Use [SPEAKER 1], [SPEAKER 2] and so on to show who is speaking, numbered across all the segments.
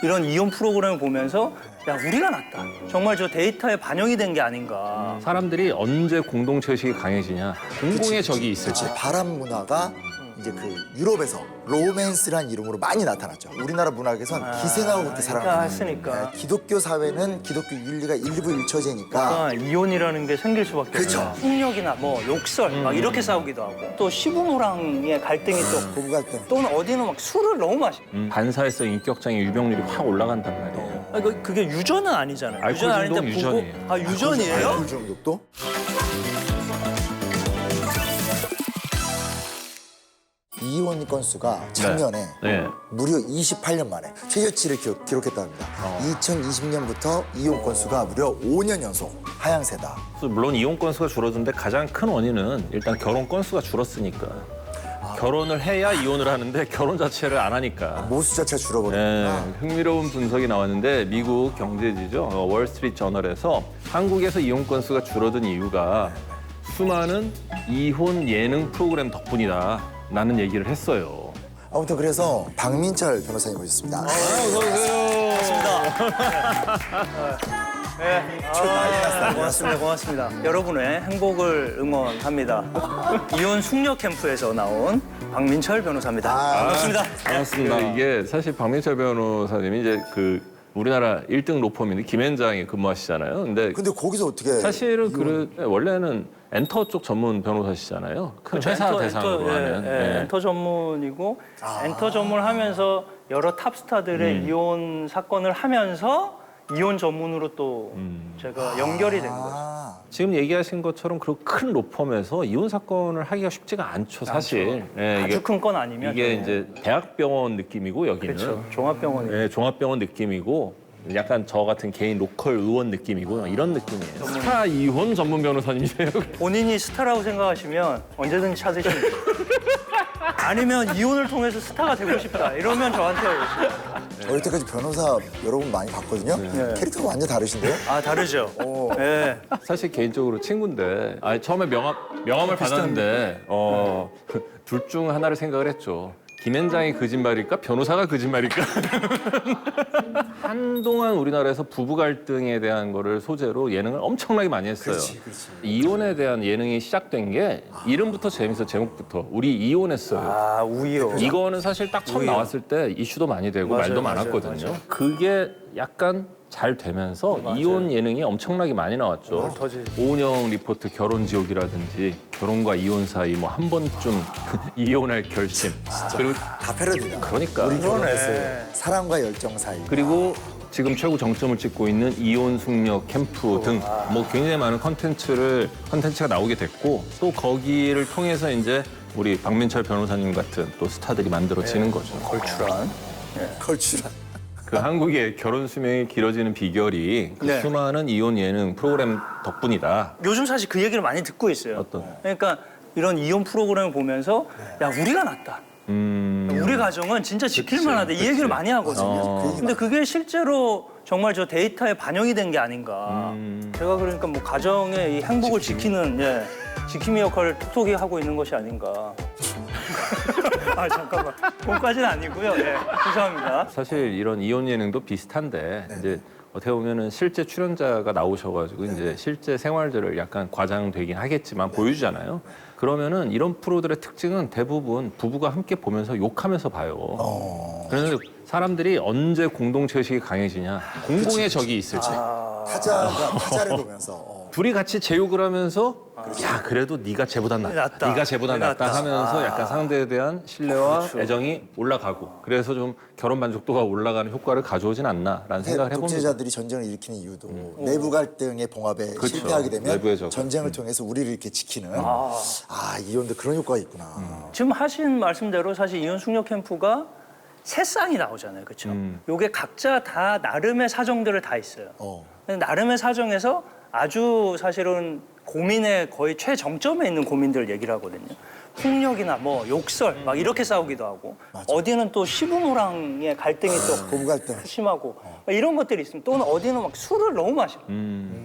[SPEAKER 1] 이런 이혼 프로그램을 보면서 야, 우리가 낫다. 정말 저 데이터에 반영이 된 게 아닌가.
[SPEAKER 2] 사람들이 언제 공동체 의식이 강해지냐. 공공의 적이 있을 때.
[SPEAKER 3] 바람 문화가 이제 그 유럽에서 로맨스란 이름으로 많이 나타났죠. 우리나라 문학에선 기생하고 그렇게 살아가는
[SPEAKER 1] 했으니까.
[SPEAKER 3] 기독교 사회는 기독교 윤리가 일부 일처제니까
[SPEAKER 1] 이혼이라는 게 생길 수밖에
[SPEAKER 3] 그렇죠.
[SPEAKER 1] 없죠. 폭력이나 뭐 욕설 막 이렇게 싸우기도 하고 또 시부모랑의 갈등이 또
[SPEAKER 3] 부부 갈등.
[SPEAKER 1] 또는 어디는 막 술을 너무 마시.
[SPEAKER 2] 반사회성 인격장애 유병률이 확 올라간단 말이에요.
[SPEAKER 1] 그게 유전은 아니잖아요.
[SPEAKER 2] 알코올
[SPEAKER 1] 유전 아닌데
[SPEAKER 2] 중독 유전이에요.
[SPEAKER 1] 유전이에요?
[SPEAKER 3] 알코올 중독도? 이혼 건수가 작년에
[SPEAKER 2] 네.
[SPEAKER 3] 무려 28년 만에 최저치를 기록했다고 합니다. 2020년부터 이혼 건수가 무려 5년 연속 하향세다.
[SPEAKER 2] 물론 이혼 건수가 줄어드는데 가장 큰 원인은 일단 결혼 건수가 줄었으니까. 결혼을 해야 이혼을 하는데 결혼 자체를 안 하니까.
[SPEAKER 3] 모수 자체가 줄어버렸구나.
[SPEAKER 2] 네, 흥미로운 분석이 나왔는데 미국 경제지죠. 월스트리트 저널에서 한국에서 이혼 건수가 줄어든 이유가 수많은 이혼 예능 프로그램 덕분이다 라는 얘기를 했어요.
[SPEAKER 3] 아무튼 그래서 박민철 변호사님 모셨습니다.
[SPEAKER 2] 어서 오세요.
[SPEAKER 1] 고맙습니다. 여러분의 행복을 응원합니다. 이혼 숙녀 캠프에서 나온 박민철 변호사입니다. 반갑습니다.
[SPEAKER 2] 반갑습니다. 이게 사실 박민철 변호사님이 이제 그 우리나라 1등 로펌인데 김앤장에 근무하시잖아요. 근데
[SPEAKER 3] 거기서 어떻게
[SPEAKER 2] 사실은 원래는 엔터 쪽 전문 변호사시잖아요. 큰 회사 대상으로 하는. 네.
[SPEAKER 1] 엔터 전문이고 엔터 전문을 하면서 여러 탑스타들의 이혼 사건을 하면서 이혼 전문으로 또 제가 연결이 된 거죠.
[SPEAKER 2] 지금 얘기하신 것처럼 그 큰 로펌에서 이혼 사건을 하기가 쉽지가 않죠, 사실. 네,
[SPEAKER 1] 아주 큰 건 아니면
[SPEAKER 2] 이게 이제 대학병원 느낌이고 여기는.
[SPEAKER 1] 그렇죠. 종합병원이.
[SPEAKER 2] 네, 종합병원 느낌이고 약간 저 같은 개인 로컬 의원 느낌이고 이런 느낌이에요. 스타 이혼 전문 변호사님이세요?
[SPEAKER 1] 본인이 스타라고 생각하시면 언제든지 찾으시면 돼요. 아니면 이혼을 통해서 스타가 되고 싶다. 이러면 저한테 오세요.
[SPEAKER 3] 어릴 때까지 변호사 여러분 많이 봤거든요. 캐릭터가 완전 다르신데요?
[SPEAKER 1] 다르죠. 네.
[SPEAKER 2] 사실 개인적으로 친구인데 처음에 명함을 받았는데 둘 중 하나를 생각을 했죠. 김앤장이 거짓말일까? 변호사가 거짓말일까? 한동안 우리나라에서 부부 갈등에 대한 거를 소재로 예능을 엄청나게 많이 했어요.
[SPEAKER 3] 그렇지.
[SPEAKER 2] 이혼에 대한 예능이 시작된 게 이름부터 재밌어, 제목부터. 우리 이혼했어요.
[SPEAKER 1] 우이요.
[SPEAKER 2] 이거는 사실 딱 처음 나왔을 때 이슈도 많이 되고 말도 많았거든요. 그게 약간 잘 되면서 이혼 예능이 엄청나게 많이 나왔죠. 오은영 리포트 결혼지옥이라든지 결혼과 이혼 사이 뭐 한 번쯤 이혼할 결심. 그리고
[SPEAKER 3] 다 패러디다.
[SPEAKER 2] 그러니까.
[SPEAKER 3] 우리 결혼했어요. 사랑과 열정 사이.
[SPEAKER 2] 그리고 지금 최고 정점을 찍고 있는 이혼 숙녀 캠프 등 뭐 굉장히 많은 컨텐츠가 나오게 됐고 또 거기를 통해서 이제 우리 박민철 변호사님 같은 또 스타들이 만들어지는 거죠.
[SPEAKER 1] 걸출한.
[SPEAKER 3] 걸출한.
[SPEAKER 2] 그 한국의 결혼 수명이 길어지는 비결이 그
[SPEAKER 1] 네.
[SPEAKER 2] 수많은 이혼 예능 프로그램 덕분이다.
[SPEAKER 1] 요즘 사실 그 얘기를 많이 듣고 있어요.
[SPEAKER 2] 어떤?
[SPEAKER 1] 그러니까 이런 이혼 프로그램을 보면서 야, 우리가 낫다. 우리 가정은 진짜 지킬 만하다. 이 얘기를 많이 하거든요. 근데 그게 실제로 정말 저 데이터에 반영이 된 게 아닌가. 제가 그러니까 뭐 가정의 이 행복을 지키는 지킴이 역할을 톡톡히 하고 있는 것이 아닌가. 잠깐만. 그것까지는 아니고요. 죄송합니다.
[SPEAKER 2] 사실 이런 이혼 예능도 비슷한데 이제 어떻게 보면은 실제 출연자가 나오셔가지고 이제 실제 생활들을 약간 과장되긴 하겠지만 보여주잖아요. 그러면은 이런 프로들의 특징은 대부분 부부가 함께 보면서 욕하면서 봐요. 그래서 사람들이 언제 공동체 의식이 강해지냐. 공공의 적이 있을 때.
[SPEAKER 3] 타자를 보면서.
[SPEAKER 2] 둘이 같이 제욕을 하면서 야 그래도 네가 쟤보다 낫다. 네가 쟤보다 낫다 하면서 약간 상대에 대한 신뢰와 애정이 올라가고 그래서 좀 결혼 만족도가 올라가는 효과를 가져오진 않나라는 생각을 해봅니다.
[SPEAKER 3] 독재자들이 전쟁을 일으키는 이유도 내부 갈등의 봉합에 실패하게 되면
[SPEAKER 2] 내부의 적.
[SPEAKER 3] 전쟁을 통해서 우리를 이렇게 지키는 이혼도 그런 효과가 있구나.
[SPEAKER 1] 지금 하신 말씀대로 사실 이혼 숙녀 캠프가 세 쌍이 나오잖아요. 그렇죠? 요게 각자 다 나름의 사정들을 다 있어요. 근데 나름의 사정에서 아주 사실은 고민의 거의 최정점에 있는 고민들을 얘기를 하거든요. 폭력이나 뭐 욕설 막 이렇게 싸우기도 하고 어디는 또 시부모랑의 갈등이 또
[SPEAKER 3] 부부 갈등.
[SPEAKER 1] 심하고 이런 것들이 있으면 또는 어디는 막 술을 너무 마시고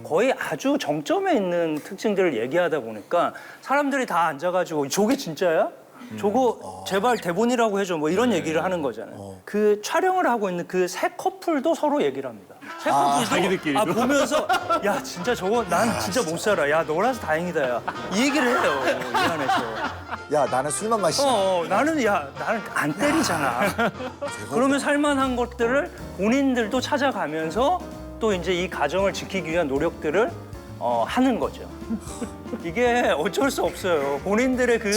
[SPEAKER 1] 거의 아주 정점에 있는 특징들을 얘기하다 보니까 사람들이 다 앉아가지고 저게 진짜야? 저거 제발 대본이라고 해줘 뭐 이런 얘기를 하는 거잖아요. 그 촬영을 하고 있는 그 세 커플도 서로 얘기를 합니다. 세 커플도
[SPEAKER 2] 자기들끼리도?
[SPEAKER 1] 보면서 야 진짜 저거 난 진짜 못 살아. 야 너라서 다행이다. 야 이 얘기를 해요 이 안에서.
[SPEAKER 3] 야 나는 술만 마시지.
[SPEAKER 1] 나는 안 때리잖아. 그러면 살만한 것들을 본인들도 찾아가면서 또 이제 이 가정을 지키기 위한 노력들을 하는 거죠. 이게 어쩔 수 없어요. 본인들의 그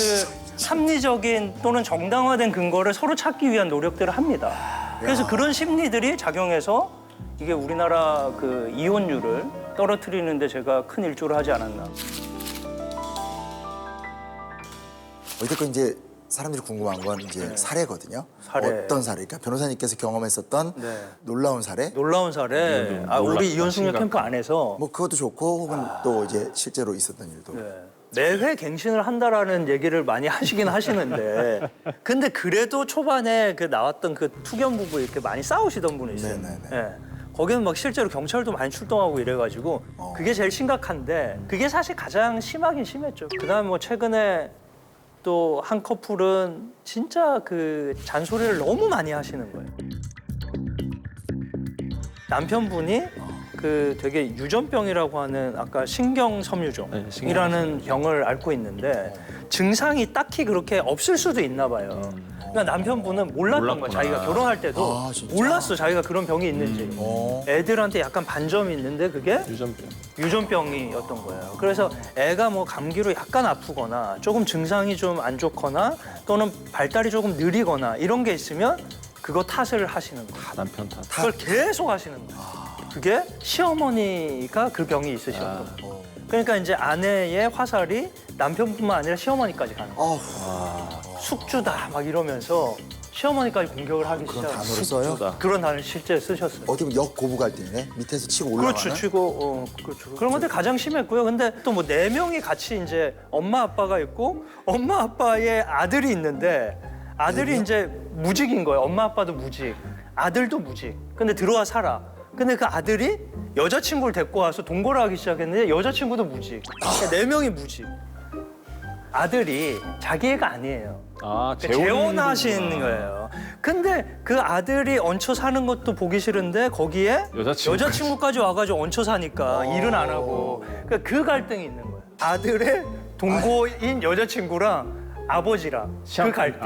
[SPEAKER 1] 합리적인 또는 정당화된 근거를 서로 찾기 위한 노력들을 합니다. 그래서 그런 심리들이 작용해서 이게 우리나라 그 이혼율을 떨어뜨리는데 제가 큰 일조를 하지 않았나.
[SPEAKER 3] 어쨌든 이제 사람들이 궁금한 건 이제 사례거든요.
[SPEAKER 1] 사례.
[SPEAKER 3] 어떤 사례? 그러니까 변호사님께서 경험했었던
[SPEAKER 1] 네.
[SPEAKER 3] 놀라운 사례.
[SPEAKER 1] 놀라운 사례. 우리 이혼 숙녀 캠프 안에서
[SPEAKER 3] 뭐 그것도 좋고 혹은 또 이제 실제로 있었던 일도.
[SPEAKER 1] 매회 갱신을 한다라는 얘기를 많이 하시긴 하시는데 근데 그래도 초반에 그 나왔던 그 투견 부부 이렇게 많이 싸우시던 분이 있어요.
[SPEAKER 3] 네네네.
[SPEAKER 1] 예. 거기는 막 실제로 경찰도 많이 출동하고 이래가지고 그게 제일 심각한데 그게 사실 가장 심하긴 심했죠. 그다음 뭐 최근에 또 한 커플은 진짜 그 잔소리를 너무 많이 하시는 거예요. 남편분이 그 되게 유전병이라고 하는 아까 신경섬유종이라는 병을 앓고 있는데 증상이 딱히 그렇게 없을 수도 있나 봐요. 그러니까 남편분은 몰랐던 거야.
[SPEAKER 2] 몰랐구나.
[SPEAKER 1] 자기가 결혼할 때도
[SPEAKER 3] 아, 진짜?
[SPEAKER 1] 몰랐어. 자기가 그런 병이 있는지. 애들한테 약간 반점이 있는데 그게
[SPEAKER 2] 유전병.
[SPEAKER 1] 유전병이었던 거예요. 그래서 애가 뭐 감기로 약간 아프거나 조금 증상이 좀 안 좋거나 또는 발달이 조금 느리거나 이런 게 있으면 그거 탓을 하시는 거예요.
[SPEAKER 2] 남편 탓.
[SPEAKER 1] 그걸 계속 하시는 거예요. 그게 시어머니가 그 병이 있으셨던 거예요. 그러니까 이제 아내의 화살이 남편뿐만 아니라 시어머니까지 가는 거예요. 숙주다 막 이러면서 시어머니까지 공격을 하기
[SPEAKER 3] 그런
[SPEAKER 1] 시작해요.
[SPEAKER 3] 단어를 써요?
[SPEAKER 2] 숙주다.
[SPEAKER 1] 그런 단어를 실제 쓰셨어요.
[SPEAKER 3] 어떻게 보면 역고부 갈등이네. 밑에서 치고 올라가는.
[SPEAKER 1] 그렇죠, 치고 그렇죠. 그런 것들 가장 심했고요. 근데 또 뭐 4명이 같이 이제 엄마 아빠가 있고 엄마 아빠의 아들이 있는데 아들이 이제 무직인 거예요. 엄마 아빠도 무직, 아들도 무직. 근데 들어와 살아. 근데 그 아들이 여자친구를 데리고 와서 동거를 하기 시작했는데 여자친구도 무직. 그러니까 4명이 무직. 아들이 자기 애가 아니에요. 재혼하신 거예요. 근데 그 아들이 얹혀 사는 것도 보기 싫은데 거기에 여자친구까지 와가지고 얹혀 사니까 일은 안 하고 그러니까 그 갈등이 있는 거예요. 아들의 동거인 여자친구랑 아버지랑 그 갈등.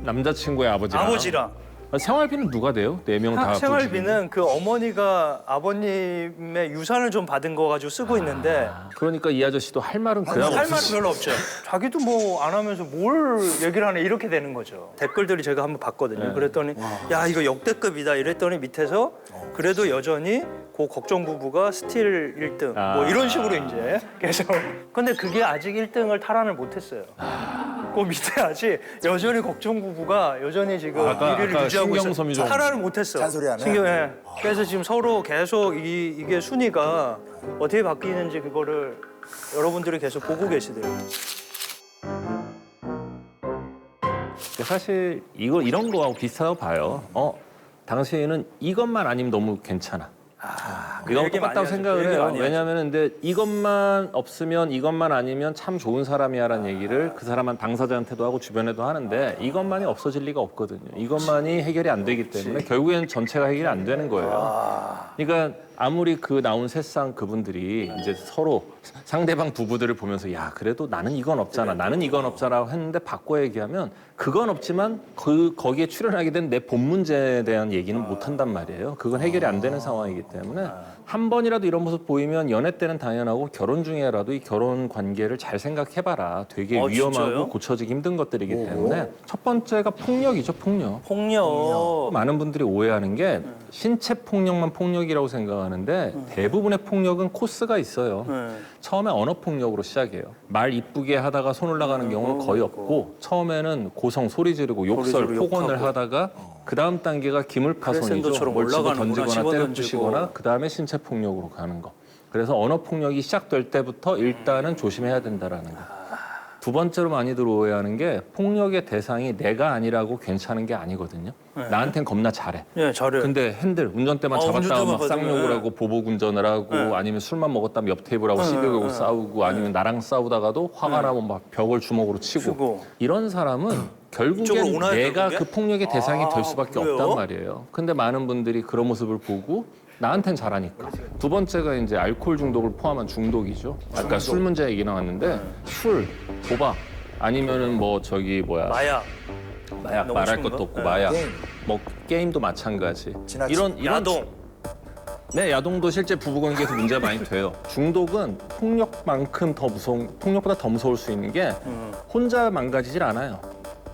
[SPEAKER 2] 남자친구의 아버지랑.
[SPEAKER 1] 아버지랑.
[SPEAKER 2] 생활비는 누가 돼요? 4명 다.
[SPEAKER 1] 생활비는 그 어머니가 아버님의 유산을 좀 받은 거 가지고 쓰고 있는데
[SPEAKER 2] 그러니까 이 아저씨도 할 말은 그냥
[SPEAKER 1] 할 말이 별로 없죠. 자기도 뭐 안 하면서 뭘 얘기를 하네 이렇게 되는 거죠. 댓글들이 제가 한번 봤거든요. 그랬더니 야 이거 역대급이다 이랬더니 밑에서 그래도 여전히 그 걱정 부부가 스틸 1등 뭐 이런 식으로 이제 계속. 근데 그게 아직 1등을 탈환을 못했어요. 그 밑에 아직 여전히 걱정 부부가 여전히 지금 1위를 유지하고 있어요.
[SPEAKER 2] 신경섬유종.
[SPEAKER 1] 탈환을 못했어.
[SPEAKER 3] 잔소리하네.
[SPEAKER 1] 그래서 지금 서로 계속 이게 순위가 어떻게 바뀌는지 그거를 여러분들이 계속 보고 계시더라고요.
[SPEAKER 2] 사실 이런 거하고 비슷하다고 봐요. 당신은 이것만 아니면 너무 괜찮아. 이거 똑같다고 생각을 해요. 왜냐하면 근데 이것만 없으면 이것만 아니면 참 좋은 사람이야라는 얘기를 그 사람한 당사자한테도 하고 주변에도 하는데 이것만이 없어질 리가 없거든요. 이것만이 해결이 안 되기 때문에 결국엔 전체가 해결이 안 되는 거예요. 그러니까 아무리 그 나온 새싹 그분들이 이제 서로 상대방 부부들을 보면서 야 그래도 나는 이건 없잖아, 나는 이건 없잖아 했는데 바꿔 얘기하면 그건 없지만 거기에 출연하게 된 내 본 문제에 대한 얘기는 못 한단 말이에요. 그건 해결이 안 되는 상황이기 때문에 한 번이라도 이런 모습 보이면 연애 때는 당연하고 결혼 중에라도 이 결혼 관계를 잘 생각해봐라. 되게 위험하고
[SPEAKER 1] 진짜요?
[SPEAKER 2] 고쳐지기 힘든 것들이기 때문에 첫 번째가 폭력이죠, 폭력.
[SPEAKER 1] 폭력.
[SPEAKER 2] 많은 분들이 오해하는 게 신체 폭력만 폭력이라고 생각하는데 대부분의 폭력은 코스가 있어요. 처음에 언어 폭력으로 시작해요. 말 이쁘게 하다가 손 올라가는 경우는 거의 없고 처음에는 고성 소리 지르고 욕설, 폭언을
[SPEAKER 1] 욕하고.
[SPEAKER 2] 하다가 그 다음 단계가 기물파손이죠.
[SPEAKER 1] 크레센도처럼
[SPEAKER 2] 뭘 집어
[SPEAKER 1] 올라가는구나,
[SPEAKER 2] 던지거나
[SPEAKER 1] 집어
[SPEAKER 2] 때려
[SPEAKER 1] 던지고.
[SPEAKER 2] 부시거나 그 다음에 신체 폭력으로 가는 거. 그래서 언어 폭력이 시작될 때부터 일단은 조심해야 된다라는 거. 두 번째로 많이들 오해하는 게 폭력의 대상이 내가 아니라고 괜찮은 게 아니거든요. 나한텐 겁나 잘해.
[SPEAKER 1] 네, 잘해.
[SPEAKER 2] 근데 핸들 운전대만 잡았다가
[SPEAKER 1] 운전대만
[SPEAKER 2] 막 쌍욕을
[SPEAKER 1] 받으면,
[SPEAKER 2] 하고 보복 운전을 하고 아니면 술만 먹었다면 옆 테이블하고 시비 걸고 싸우고 아니면 나랑 싸우다가도 화가 나면 막 벽을 주먹으로 치고 이런 사람은
[SPEAKER 1] 이쪽으로
[SPEAKER 2] 결국엔
[SPEAKER 1] 오나요,
[SPEAKER 2] 내가
[SPEAKER 1] 결국에?
[SPEAKER 2] 그 폭력의 대상이 될 수밖에
[SPEAKER 1] 그래요?
[SPEAKER 2] 없단 말이에요. 근데 많은 분들이 그런 모습을 보고 나한텐 잘하니까. 두 번째가 이제 알코올 중독을 포함한 중독이죠. 아까 술 문제 얘기 나왔는데 술, 도박 아니면은 뭐 저기 뭐야
[SPEAKER 1] 마약.
[SPEAKER 2] 마약
[SPEAKER 1] 너무
[SPEAKER 2] 말할
[SPEAKER 1] 쉬운
[SPEAKER 2] 것도
[SPEAKER 1] 거?
[SPEAKER 2] 없고
[SPEAKER 1] 네.
[SPEAKER 2] 마약,
[SPEAKER 3] 게임.
[SPEAKER 2] 뭐 게임도 마찬가지.
[SPEAKER 3] 지나치-
[SPEAKER 2] 이런
[SPEAKER 1] 야동.
[SPEAKER 2] 네, 야동도 실제 부부관계에서 문제가 많이 돼요. 중독은 폭력만큼 더 무서운, 폭력보다 더 무서울 수 있는 게 혼자 망가지질 않아요.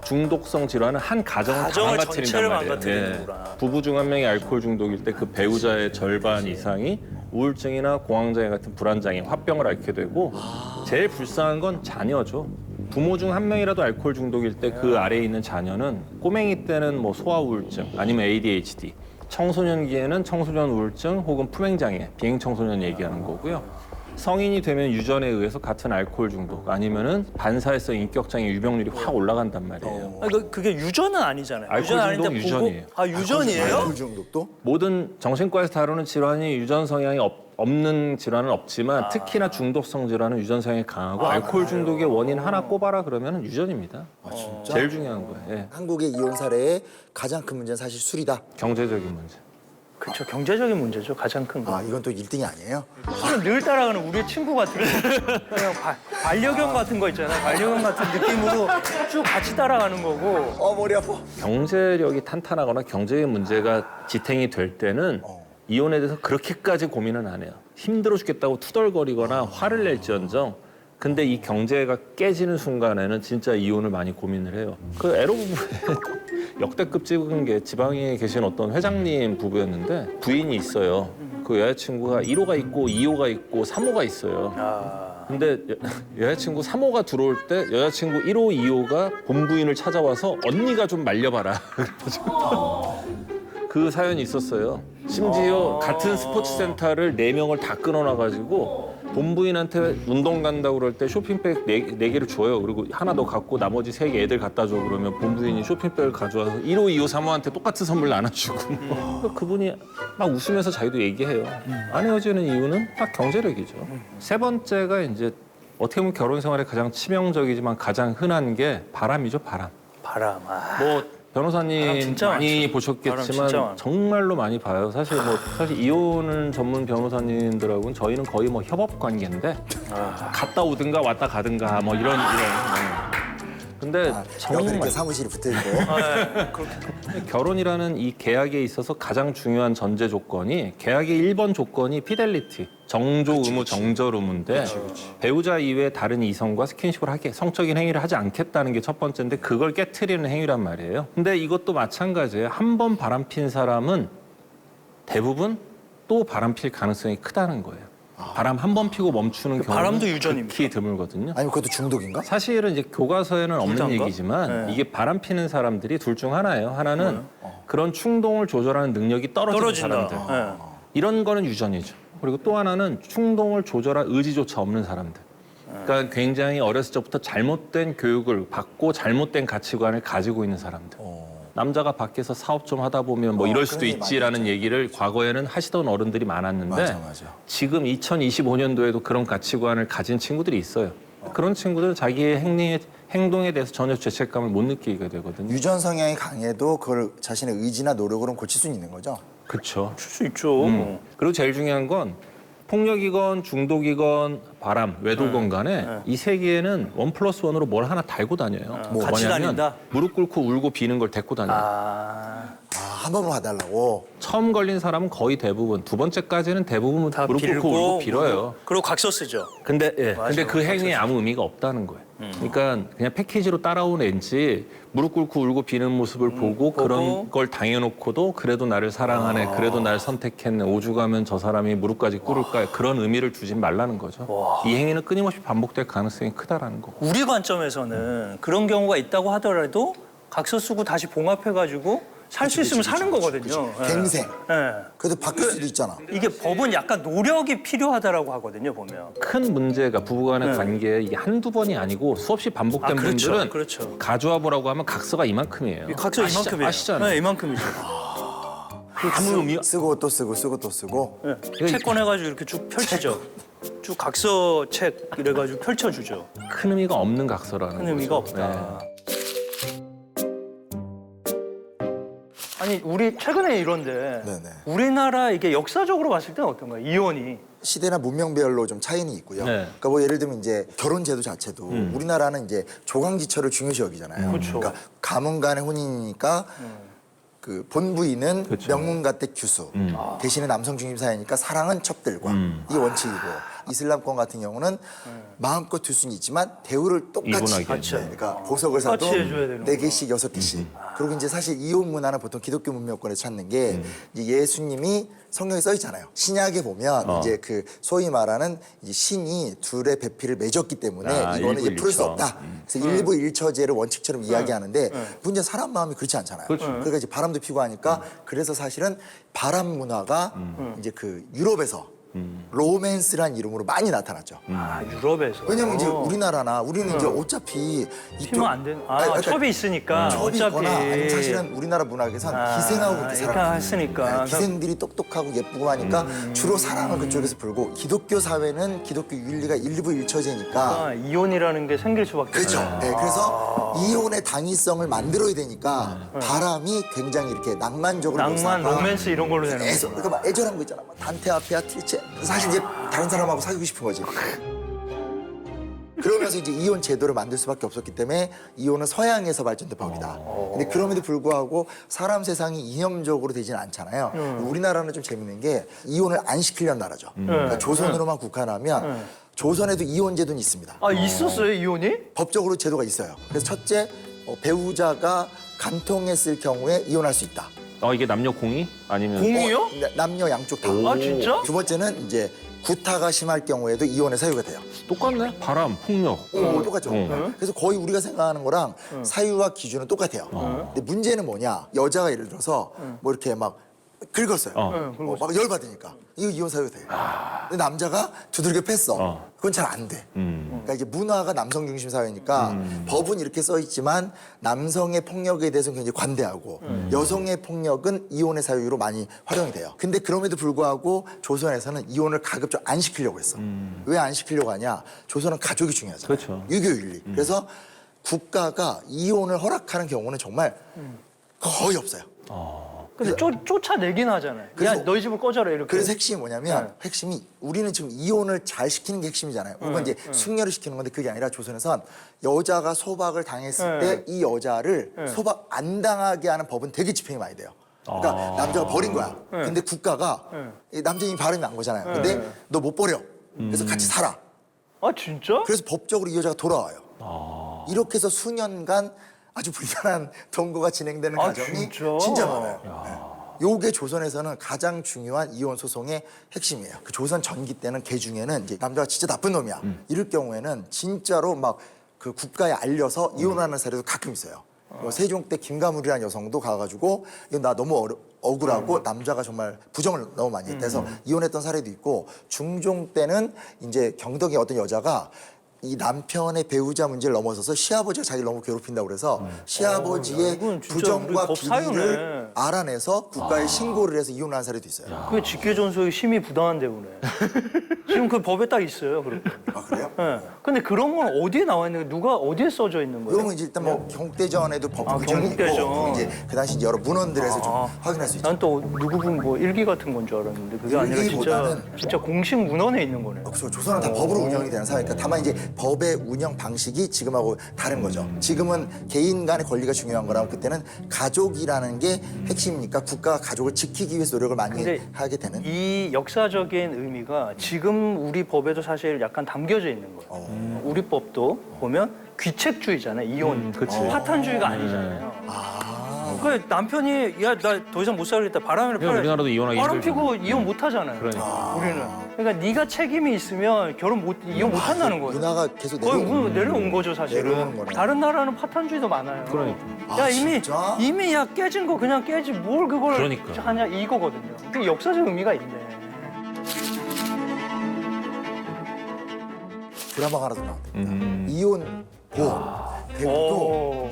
[SPEAKER 2] 중독성 질환은 한 가정을 다
[SPEAKER 1] 가정을
[SPEAKER 2] 망가뜨린단
[SPEAKER 1] 전체를
[SPEAKER 2] 말이에요.
[SPEAKER 1] 망가뜨리는구나.
[SPEAKER 2] 부부 중 한 명이 알코올 중독일 때 그 배우자의 절반 이상이 우울증이나 공황장애 같은 불안장애, 화병을 앓게 되고 제일 불쌍한 건 자녀죠. 부모 중 한 명이라도 알코올 중독일 때 그 아래에 있는 자녀는 꼬맹이 때는 뭐 소아 우울증 아니면 ADHD, 청소년기에는 청소년 우울증 혹은 품행장애, 비행 청소년 얘기하는 거고요. 성인이 되면 유전에 의해서 같은 알코올 중독 아니면은 반사회성 인격장애 유병률이 확 올라간단 말이에요.
[SPEAKER 1] 그게 유전은 아니잖아요.
[SPEAKER 2] 알코올
[SPEAKER 1] 유전 아닌데
[SPEAKER 2] 중독 유전이에요.
[SPEAKER 1] 아, 유전이에요?
[SPEAKER 3] 알코올 중독도?
[SPEAKER 2] 모든 정신과에서 다루는 질환이 유전 성향이 없는 질환은 없지만 특히나 중독성 질환은 유전 성향이 강하고 알코올 중독의 원인 하나 꼽아라 그러면 유전입니다.
[SPEAKER 3] 진짜?
[SPEAKER 2] 제일 중요한 거예요. 예.
[SPEAKER 3] 한국의 이혼 사례의 가장 큰 문제는 사실 술이다.
[SPEAKER 2] 경제적인 문제.
[SPEAKER 1] 그렇죠. 경제적인 문제죠. 가장 큰 거.
[SPEAKER 3] 아, 이건 또 1등이 아니에요?
[SPEAKER 1] 술은 늘 따라가는 우리의 친구 같은 거. 그냥 반려견 같은 거 있잖아요. 반려견 같은 느낌으로 쭉 같이 따라가는 거고.
[SPEAKER 3] 머리 아파.
[SPEAKER 2] 경제력이 탄탄하거나 경제의 문제가 지탱이 될 때는 이혼에 대해서 그렇게까지 고민은 안 해요. 힘들어 죽겠다고 투덜거리거나 화를 낼지언정 근데 이 경제가 깨지는 순간에는 진짜 이혼을 많이 고민을 해요. 그 에로 부부에 역대급 찍은 게 지방에 계신 어떤 회장님 부부였는데 부인이 있어요. 그 여자친구가 1호가 있고 2호가 있고 3호가 있어요.
[SPEAKER 1] 아,
[SPEAKER 2] 근데 여자친구 3호가 들어올 때 여자친구 1호, 2호가 본부인을 찾아와서 언니가 좀 말려봐라. 그래가지고 그 사연이 있었어요. 심지어 같은 스포츠 센터를 4명을 다 끊어놔가지고 본부인한테 운동 간다고 그럴 때 쇼핑백 4개를 줘요. 그리고 하나 더 갖고 나머지 3개 애들 갖다 줘. 그러면 본부인이 쇼핑백을 가져와서 1호, 2호, 3호한테 똑같은 선물 나눠주고. 그분이 막 웃으면서 자기도 얘기해요. 안 헤어지는 이유는 딱 경제력이죠. 세 번째가 이제 어떻게 보면 결혼 생활에 가장 치명적이지만 가장 흔한 게 바람이죠, 바람.
[SPEAKER 1] 바람. 아.
[SPEAKER 2] 뭐 변호사님
[SPEAKER 1] 바람 진짜
[SPEAKER 2] 많이
[SPEAKER 1] 많죠.
[SPEAKER 2] 보셨겠지만
[SPEAKER 1] 바람 진짜 많죠.
[SPEAKER 2] 정말로 많이 봐요. 사실 이혼을 전문 변호사님들하고는 저희는 거의 뭐 협업 관계인데 갔다 오든가 왔다 가든가 뭐 이런. 근데
[SPEAKER 3] 옆에
[SPEAKER 2] 정말
[SPEAKER 3] 이렇게 사무실이 붙어있고.
[SPEAKER 2] 결혼이라는 이 계약에 있어서 가장 중요한 전제 조건이 계약의 1번 조건이 피델리티, 정조 의무, 정절 의무인데 배우자 이외에 다른 이성과 스킨십을 하게 성적인 행위를 하지 않겠다는 게 첫 번째인데 그걸 깨트리는 행위란 말이에요. 근데 이것도 마찬가지예요. 한 번 바람핀 사람은 대부분 또 바람필 가능성이 크다는 거예요. 바람 한 번 피고 멈추는 경우는
[SPEAKER 1] 바람도 유전입니까?
[SPEAKER 2] 극히 드물거든요.
[SPEAKER 3] 아니, 그것도 중독인가?
[SPEAKER 2] 사실은 이제 교과서에는 없는
[SPEAKER 1] 진짜인가?
[SPEAKER 2] 얘기지만
[SPEAKER 1] 네.
[SPEAKER 2] 이게 바람 피는 사람들이 둘 중 하나예요. 하나는 그런 충동을 조절하는 능력이 떨어지는
[SPEAKER 1] 떨어진다.
[SPEAKER 2] 사람들.
[SPEAKER 1] 네.
[SPEAKER 2] 이런 거는 유전이죠. 그리고 또 하나는 충동을 조절할 의지조차 없는 사람들. 그러니까 굉장히 어렸을 적부터 잘못된 교육을 받고 잘못된 가치관을 가지고 있는 사람들. 남자가 밖에서 사업 좀 하다 보면 뭐 이럴 수도
[SPEAKER 3] 그런 얘기
[SPEAKER 2] 있지라는
[SPEAKER 3] 많이
[SPEAKER 2] 얘기를 과거에는 하시던 어른들이 많았는데
[SPEAKER 3] 맞아.
[SPEAKER 2] 지금 2025년도에도 그런 가치관을 가진 친구들이 있어요. 그런 친구들은 자기의 행동에 대해서 전혀 죄책감을 못 느끼게 되거든요.
[SPEAKER 3] 유전 성향이 강해도 그걸 자신의 의지나 노력으로는 고칠 수는 있는 거죠?
[SPEAKER 2] 그렇죠.
[SPEAKER 1] 줄 수 있죠.
[SPEAKER 2] 그리고 제일 중요한 건 폭력이건 중독이건 바람, 외도건 간에 이 세계에는 1+1으로 뭘 하나 달고 다녀요.
[SPEAKER 1] 같이
[SPEAKER 2] 뭐냐면
[SPEAKER 1] 다닌다?
[SPEAKER 2] 무릎 꿇고 울고 비는 걸 데리고 다녀요.
[SPEAKER 3] 한 번만 봐달라고.
[SPEAKER 2] 처음 걸린 사람은 거의 대부분, 두 번째까지는 대부분
[SPEAKER 1] 다
[SPEAKER 2] 무릎 꿇고 울고 빌어요.
[SPEAKER 1] 그리고 각서 쓰죠.
[SPEAKER 2] 근데
[SPEAKER 1] 맞아,
[SPEAKER 2] 근데 그 행위에 아무 의미가 없다는 거예요. 그러니까 그냥 패키지로 따라온 앤지 무릎 꿇고 울고 비는 모습을 보고 그런 걸 당해놓고도 그래도 나를 사랑하네, 그래도 날 선택했네, 오죽하면 저 사람이 무릎까지 꿇을까 그런 의미를 두진 말라는 거죠. 이 행위는 끊임없이 반복될 가능성이 크다라는 거.
[SPEAKER 1] 우리 관점에서는 그런 경우가 있다고 하더라도 각서 쓰고 다시 봉합해가지고 살 수 있으면 사는 거거든요. 예.
[SPEAKER 3] 갱생.
[SPEAKER 1] 예.
[SPEAKER 3] 그래도 바뀔 수도 있잖아.
[SPEAKER 1] 이게 법은 약간 노력이 필요하다라고 하거든요, 보면.
[SPEAKER 2] 큰 문제가 부부간의 관계에 이게 한두 번이 아니고 수없이 반복된
[SPEAKER 1] 그렇죠,
[SPEAKER 2] 분들은
[SPEAKER 1] 그렇죠.
[SPEAKER 2] 가조화보라고 하면 각서가 이만큼이에요.
[SPEAKER 1] 각서 이만큼이에요.
[SPEAKER 2] 아시잖아요.
[SPEAKER 1] 네, 이만큼이죠.
[SPEAKER 2] 아무 의미
[SPEAKER 3] 쓰고 또 쓰고 쓰고 또 쓰고.
[SPEAKER 1] 예. 책 꺼내가지고 이렇게 쭉 펼치죠. 쭉 각서 책 이래가지고 펼쳐주죠.
[SPEAKER 2] 큰 의미가 없는 각서라는
[SPEAKER 1] 큰 의미가
[SPEAKER 2] 거죠.
[SPEAKER 1] 없다. 아니 우리 최근에 이런데
[SPEAKER 3] 네네.
[SPEAKER 1] 우리나라 이게 역사적으로 봤을 때는 어떤가요? 이혼이.
[SPEAKER 3] 시대나 문명별로 좀 차이는 있고요.
[SPEAKER 2] 네.
[SPEAKER 3] 그러니까 뭐 예를 들면 이제 결혼 제도 자체도 우리나라는 이제 조강지처를 중요시 여기잖아요.
[SPEAKER 1] 그렇죠.
[SPEAKER 3] 그러니까 가문 간의 혼인이니까 그 본부인은
[SPEAKER 2] 그렇죠.
[SPEAKER 3] 명문가택 규수 대신에 남성 중심 사회니까 사랑은 첩들과 이게 원칙이고 이슬람권 같은 경우는 마음껏 둘 수는 있지만 대우를 똑같이
[SPEAKER 2] 이분하게.
[SPEAKER 1] 같이.
[SPEAKER 3] 그러니까 보석을 사도
[SPEAKER 1] 똑같이 해줘야 되는
[SPEAKER 3] 4개씩 6개씩 그리고 이제 사실 이혼 문화는 보통 기독교 문명권에 찾는 게 이제 예수님이 성경에 써 있잖아요. 신약에 보면 이제 그 소위 말하는 이제 신이 둘의 배필을 맺었기 때문에 이거는 이제 풀 수
[SPEAKER 2] 일부일처.
[SPEAKER 3] 없다. 그래서 일부일처제를 원칙처럼 이야기하는데 문제는 사람 마음이 그렇지 않잖아요.
[SPEAKER 2] 그렇죠.
[SPEAKER 3] 그러니까 이제 바람도 피고 하니까 그래서 사실은 바람 문화가 이제 그 유럽에서 로맨스란 이름으로 많이 나타났죠.
[SPEAKER 1] 아 유럽에서.
[SPEAKER 3] 왜냐면 이제 우리나라나 우리는 이제 어차피
[SPEAKER 1] 피면 안 되는.
[SPEAKER 3] 아니, 그러니까
[SPEAKER 1] 첩이 있으니까
[SPEAKER 3] 첩이
[SPEAKER 1] 어차피.
[SPEAKER 3] 있거나 아니면 사실은 우리나라 문학에선 기생하고 그렇게
[SPEAKER 1] 그러니까
[SPEAKER 3] 살아.
[SPEAKER 1] 했으니까.
[SPEAKER 3] 기생들이 똑똑하고 예쁘고 하니까 주로 사랑을 그쪽에서 풀고 기독교 사회는 기독교 윤리가 일부일처제니까
[SPEAKER 1] 아, 이혼이라는 게 생길 수밖에
[SPEAKER 3] 그렇죠.
[SPEAKER 1] 없어요.
[SPEAKER 3] 네, 그래서 이혼의 당위성을 만들어야 되니까 바람이 굉장히 이렇게 낭만적으로
[SPEAKER 1] 낭만,
[SPEAKER 3] 묘사가
[SPEAKER 1] 로맨스 이런 걸로 되는
[SPEAKER 3] 계속
[SPEAKER 1] 거죠.
[SPEAKER 3] 그러니까 막 애절한 거 있잖아. 막 단테 아페아 트리체. 사실 이제 다른 사람하고 사귀고 싶은 거지. 그러면서 이제 이혼 제도를 만들 수밖에 없었기 때문에 이혼은 서양에서 발전된 법이다. 근데 그럼에도 불구하고 사람 세상이 이념적으로 되지는 않잖아요. 우리나라는 좀 재밌는 게 이혼을 안 시키려는 나라죠. 그러니까 조선으로만 국한하면 조선에도 이혼 제도는 있습니다.
[SPEAKER 1] 아 있었어요 이혼이?
[SPEAKER 3] 법적으로 제도가 있어요. 그래서 첫째, 배우자가 간통했을 경우에 이혼할 수 있다.
[SPEAKER 2] 이게 남녀 공이 아니면
[SPEAKER 1] 공이요?
[SPEAKER 3] 남녀 양쪽 다.
[SPEAKER 1] 아 진짜?
[SPEAKER 3] 두 번째는 이제 구타가 심할 경우에도 이혼의 사유가 돼요.
[SPEAKER 2] 똑같네. 바람, 폭력.
[SPEAKER 3] 똑같죠. 그래서 거의 우리가 생각하는 거랑 사유와 기준은 똑같아요. 근데 문제는 뭐냐? 여자가 예를 들어서 뭐 이렇게 막 긁었어요. 막 열받으니까. 이거 이혼 사유가 돼. 근데 남자가 두들겨 팼어. 그건 잘 안 돼. 그러니까 이게 문화가 남성 중심 사회니까 법은 이렇게 써 있지만 남성의 폭력에 대해서는 굉장히 관대하고 여성의 폭력은 이혼의 사유로 많이 활용이 돼요. 근데 그럼에도 불구하고 조선에서는 이혼을 가급적 안 시키려고 했어. 왜 안 시키려고 하냐? 조선은 가족이 중요하잖아요.
[SPEAKER 2] 그렇죠.
[SPEAKER 3] 유교윤리. 그래서 국가가 이혼을 허락하는 경우는 정말 거의 없어요.
[SPEAKER 1] 근데 쫓아내긴 하잖아요.
[SPEAKER 3] 그래서-
[SPEAKER 1] 그냥 너희 집을 꺼져라 이렇게.
[SPEAKER 3] 그래서 핵심이 뭐냐면 핵심이 우리는 지금 이혼을 잘 시키는 게 핵심이잖아요. 혹은 이제 숙녀를 시키는 건데 그게 아니라 조선에선 여자가 소박을 당했을 때 이 여자를 소박 안 당하게 하는 법은 되게 집행이 많이 돼요. 그러니까 남자가 버린 거야. 근데 국가가 이 남자님이 바람이 난 거잖아요. 근데 너 못 버려. 그래서 같이 살아.
[SPEAKER 1] 아 진짜?
[SPEAKER 3] 그래서 법적으로 이 여자가 돌아와요. 이렇게 해서 수년간 아주 불편한 동거가 진행되는
[SPEAKER 1] 아,
[SPEAKER 3] 과정이
[SPEAKER 1] 진짜?
[SPEAKER 3] 많아요. 네. 요게 조선에서는 가장 중요한 이혼 소송의 핵심이에요. 그 조선 전기 때는 개 중에는 이제 남자가 진짜 나쁜 놈이야. 이럴 경우에는 진짜로 막 그 국가에 알려서 이혼하는 사례도 가끔 있어요. 뭐 세종 때 김가물이라는 여성도 가가지고 이거 나 너무 억울하고 남자가 정말 부정을 너무 많이 했다 해서 이혼했던 사례도 있고 중종 때는 이제 경덕의 어떤 여자가 이 남편의 배우자 문제를 넘어서서 시아버지가 자기를 너무 괴롭힌다고 그래서 시아버지의
[SPEAKER 1] 이건 진짜
[SPEAKER 3] 부정과
[SPEAKER 1] 우리 법 사유네.
[SPEAKER 3] 비리를 알아내서 국가에 신고를 해서 이혼한 사례도 있어요.
[SPEAKER 1] 그게 직계존속이 심히 부당한 대우네. 지금 그 법에 딱 있어요. 그렇게.
[SPEAKER 3] 아 그래요?
[SPEAKER 1] 네. 근데 그런 건 어디에 나와 있는 거예요? 누가 어디에 써져 있는 거예요?
[SPEAKER 3] 이런 건 이제 일단 뭐 경국대전에도 법
[SPEAKER 1] 아,
[SPEAKER 3] 규정이 있고
[SPEAKER 1] 경국대전.
[SPEAKER 3] 이제 그 당시 이제 여러 문헌들에서 좀 확인할 수 있죠.
[SPEAKER 1] 난 또 누구분 뭐 일기 같은 건 줄 알았는데 그게 아니라
[SPEAKER 3] 일기보다는
[SPEAKER 1] 진짜 공식 문헌에 있는 거네.
[SPEAKER 3] 그래서 조선은 다 법으로 운영이 되는 사회니까 다만 이제 법의 운영 방식이 지금하고 다른 거죠. 지금은 개인 간의 권리가 중요한 거라면 그때는 가족이라는 게 핵심이니까 국가가 가족을 지키기 위해서 노력을 많이
[SPEAKER 1] 근데
[SPEAKER 3] 하게 되는.
[SPEAKER 1] 이 역사적인 의미가 지금 우리 법에도 사실 약간 담겨져 있는 거예요. 우리 법도 보면 귀책주의잖아요. 이혼.
[SPEAKER 2] 그치.
[SPEAKER 1] 파탄주의가 아니잖아요. 그 남편이 야 나 더 이상 못 살겠다 바람을
[SPEAKER 2] 그냥 우리나라도 이혼하기
[SPEAKER 1] 바람
[SPEAKER 2] 힘들잖아.
[SPEAKER 1] 피고 이혼 못 하잖아요.
[SPEAKER 2] 그러니까.
[SPEAKER 1] 우리는. 그러니까 네가 책임이 있으면 이혼 못 한다는 거예요.
[SPEAKER 3] 문화가 계속
[SPEAKER 1] 거의
[SPEAKER 3] 내려오는
[SPEAKER 1] 내려온 거죠 사실은.
[SPEAKER 3] 내려오는 거네.
[SPEAKER 1] 다른 나라는 파탄주의도 많아요.
[SPEAKER 2] 그러니까.
[SPEAKER 1] 야
[SPEAKER 3] 아,
[SPEAKER 1] 이미
[SPEAKER 3] 진짜?
[SPEAKER 1] 이미 야 깨진 거 그냥 깨지 뭘 그걸
[SPEAKER 2] 그러니까.
[SPEAKER 1] 하냐 이거거든요. 그 역사적 의미가 있네.
[SPEAKER 3] 드라마가 하나 더 나왔답니다. 이혼 보험. 배우도
[SPEAKER 1] 오.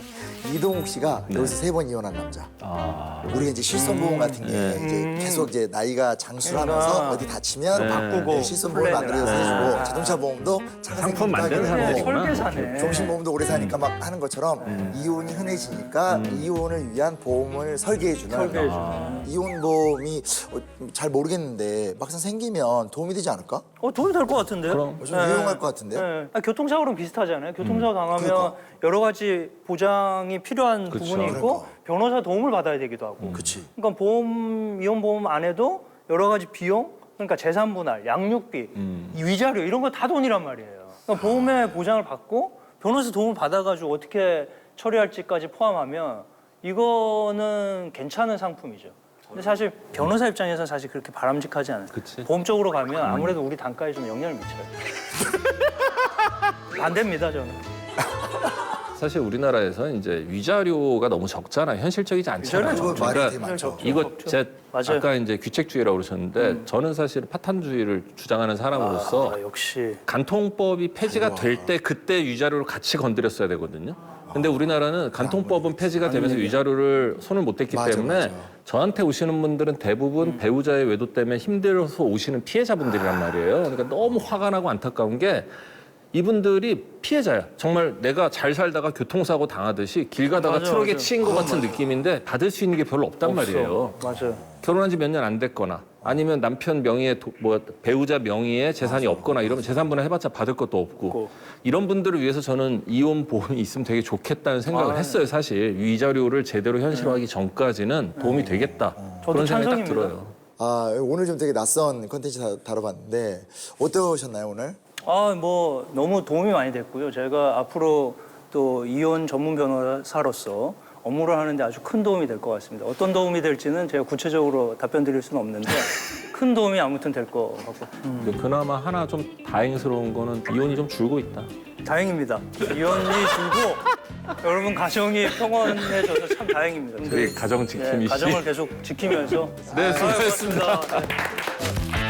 [SPEAKER 3] 이동욱 씨가 여기서 3번 이혼한 남자.
[SPEAKER 2] 아.
[SPEAKER 3] 우리가 이제 실손보험 같은 게 이제 계속 이제 나이가 장수하면서
[SPEAKER 1] 그러니까.
[SPEAKER 3] 어디 다치면
[SPEAKER 1] 바꾸고
[SPEAKER 3] 실손보험 만들어서
[SPEAKER 1] 플랜을.
[SPEAKER 3] 해주고 자동차 보험도
[SPEAKER 2] 상품 만드는 사람들이구나.
[SPEAKER 1] 설계사네.
[SPEAKER 3] 종신보험도 오래 사니까 막 하는 것처럼 이혼이 흔해지니까 이혼을 위한 보험을 설계해주는
[SPEAKER 1] 설계해주는.
[SPEAKER 3] 이혼보험이 잘 모르겠는데 막상 생기면 도움이 되지 않을까?
[SPEAKER 1] 도움이 될 것 같은데요?
[SPEAKER 2] 그럼.
[SPEAKER 3] 좀 유용할 것 같은데요?
[SPEAKER 1] 네. 교통사고랑 비슷하잖아요. 교통사고 당하면
[SPEAKER 3] 그러니까.
[SPEAKER 1] 여러 가지 보장이 필요한
[SPEAKER 2] 그쵸.
[SPEAKER 1] 부분이 있고
[SPEAKER 3] 그러니까.
[SPEAKER 1] 변호사 도움을 받아야 되기도 하고.
[SPEAKER 3] 그치.
[SPEAKER 1] 그러니까 이혼 보험 안에도 여러 가지 비용, 그러니까 재산 분할, 양육비, 이 위자료 이런 거 다 돈이란 말이에요. 그러니까 보험의 보장을 받고 변호사 도움을 받아가지고 어떻게 처리할지까지 포함하면 이거는 괜찮은 상품이죠. 근데 사실 변호사 입장에서는 사실 그렇게 바람직하지 않아요.
[SPEAKER 2] 그치.
[SPEAKER 1] 보험 쪽으로 가면 아무래도 우리 단가에 좀 영향을 미쳐요. 반대입니다, 저는.
[SPEAKER 2] 사실 우리나라에서 이제 위자료가 너무 적잖아요. 현실적이지 않잖아요.
[SPEAKER 3] 그거 말이 되게
[SPEAKER 2] 그러니까
[SPEAKER 3] 많죠.
[SPEAKER 2] 이거
[SPEAKER 1] 적죠.
[SPEAKER 2] 제
[SPEAKER 1] 맞아요.
[SPEAKER 2] 아까 이제 귀책주의라고 그러셨는데 저는 사실 파탄주의를 주장하는 사람으로서
[SPEAKER 1] 역시.
[SPEAKER 2] 간통법이 폐지가 될 때 그때 위자료를 같이 건드렸어야 되거든요. 근데 우리나라는 간통법은 폐지가 되면서 위자료를 손을 못 댔기
[SPEAKER 3] 맞아,
[SPEAKER 2] 때문에
[SPEAKER 3] 맞아.
[SPEAKER 2] 저한테 오시는 분들은 대부분 배우자의 외도 때문에 힘들어서 오시는 피해자분들이란 말이에요. 그러니까 너무 화가 나고 안타까운 게 이분들이 피해자야. 정말 내가 잘 살다가 교통사고 당하듯이 길 가다가
[SPEAKER 1] 맞아,
[SPEAKER 2] 트럭에
[SPEAKER 1] 맞아.
[SPEAKER 2] 치인 것 같은 느낌인데 받을 수 있는 게 별로 없단 말이에요.
[SPEAKER 1] 맞아요.
[SPEAKER 2] 결혼한 지 몇 년 안 됐거나 아니면 남편 명의의 배우자 명의의 재산이 없거나 이러면 재산 분할 해봤자 받을 것도 없고 이런 분들을 위해서 저는 이혼 보험이 있으면 되게 좋겠다는 생각을 했어요. 사실 위자료를 제대로 현실화하기 전까지는 도움이 되겠다. 그런 생각이 딱
[SPEAKER 1] 찬성입니다.
[SPEAKER 2] 들어요.
[SPEAKER 3] 아, 오늘 좀 되게 낯선 컨텐츠 다뤄봤는데 어떠셨나요 오늘?
[SPEAKER 1] 뭐 너무 도움이 많이 됐고요. 제가 앞으로 또 이혼 전문 변호사로서 업무를 하는데 아주 큰 도움이 될 것 같습니다. 어떤 도움이 될지는 제가 구체적으로 답변 드릴 수는 없는데 큰 도움이 아무튼 될 것 같고
[SPEAKER 2] 그나마 하나 좀 다행스러운 거는 이혼이 좀 줄고 있다.
[SPEAKER 1] 다행입니다. 이혼이 줄고 여러분 가정이 평온해져서 참 다행입니다.
[SPEAKER 2] 그게 가정 지킴이 씨.
[SPEAKER 1] 가정을 계속 지키면서
[SPEAKER 2] 네, 수고하셨습니다.
[SPEAKER 1] 고맙습니다. 네.